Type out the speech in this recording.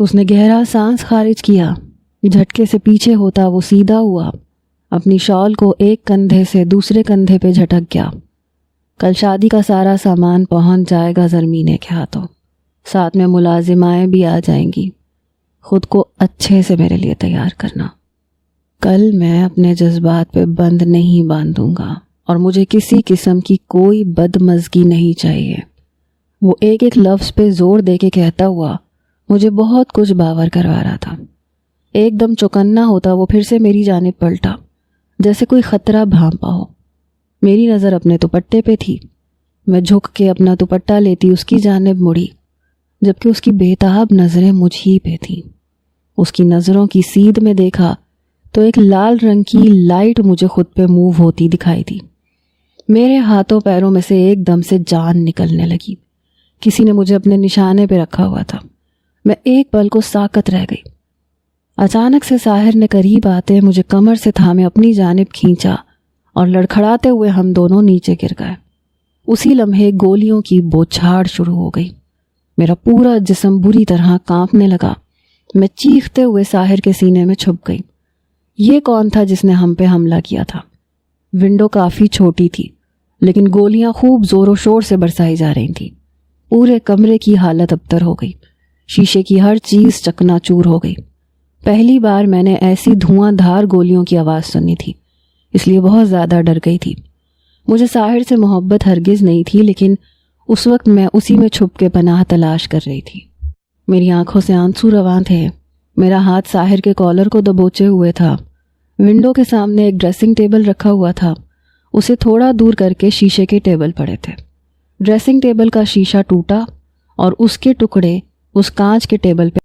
اس نے گہرا سانس خارج کیا۔ جھٹکے سے پیچھے ہوتا وہ سیدھا ہوا، اپنی شال کو ایک کندھے سے دوسرے کندھے پہ جھٹک گیا۔ کل شادی کا سارا سامان پہنچ جائے گا زرمینے کے ہاتھوں، ساتھ میں ملازمائیں بھی آ جائیں گی۔ خود کو اچھے سے میرے لیے تیار کرنا۔ کل میں اپنے جذبات پہ بند نہیں باندھوں گا اور مجھے کسی قسم کی کوئی بدمزگی نہیں چاہیے۔ وہ ایک ایک لفظ پہ زور دے کے کہتا ہوا مجھے بہت کچھ باور کروا رہا تھا۔ ایک دم چوکنا ہوتا وہ پھر سے میری جانب پلٹا، جیسے کوئی خطرہ بھانپا ہو۔ میری نظر اپنے دوپٹے پہ تھی۔ میں جھک کے اپنا دوپٹہ لیتی اس کی جانب مڑی، جبکہ اس کی بےتاب نظریں مجھ ہی پہ تھیں۔ اس کی نظروں کی سیدھ میں دیکھا تو ایک لال رنگ کی لائٹ مجھے خود پہ موو ہوتی دکھائی دی۔ میرے ہاتھوں پیروں میں سے ایک دم سے جان نکلنے لگی۔ کسی نے مجھے اپنے نشانے پہ رکھا ہوا تھا۔ میں ایک پل کو ساکت رہ گئی۔ اچانک سے ساحر نے قریب آتے مجھے کمر سے تھامے اپنی جانب کھینچا اور لڑکھڑاتے ہوئے ہم دونوں نیچے گر گئے۔ اسی لمحے گولیوں کی بوچھاڑ شروع ہو گئی۔ میرا پورا جسم بری طرح کانپنے لگا۔ میں چیختے ہوئے ساحر کے سینے میں چھپ گئی۔ یہ کون تھا جس نے ہم پہ حملہ کیا تھا؟ ونڈو کافی چھوٹی تھی، لیکن گولیاں خوب زور و شور سے برسائی جا رہی تھیں۔ پورے کمرے کی حالت ابتر ہو گئی۔ شیشے کی ہر چیز چکنا چور ہو گئی۔ پہلی بار میں نے ایسی دھواں دھار گولیوں کی آواز سنی تھی، اس لیے بہت زیادہ ڈر گئی تھی۔ مجھے ساحر سے محبت ہرگز نہیں تھی، لیکن اس وقت میں اسی میں چھپ کے پناہ تلاش کر رہی تھی۔ میری آنکھوں سے آنسو رواں تھے۔ میرا ہاتھ ساحر کے کالر کو دبوچے ہوئے تھا۔ ونڈو کے سامنے ایک ڈریسنگ ٹیبل رکھا ہوا تھا، اسے تھوڑا دور کر کے شیشے کے ٹیبل پڑے تھے۔ ڈریسنگ ٹیبل کا شیشہ ٹوٹا اور اس کے ٹکڑے اس کانچ کے ٹیبل پہ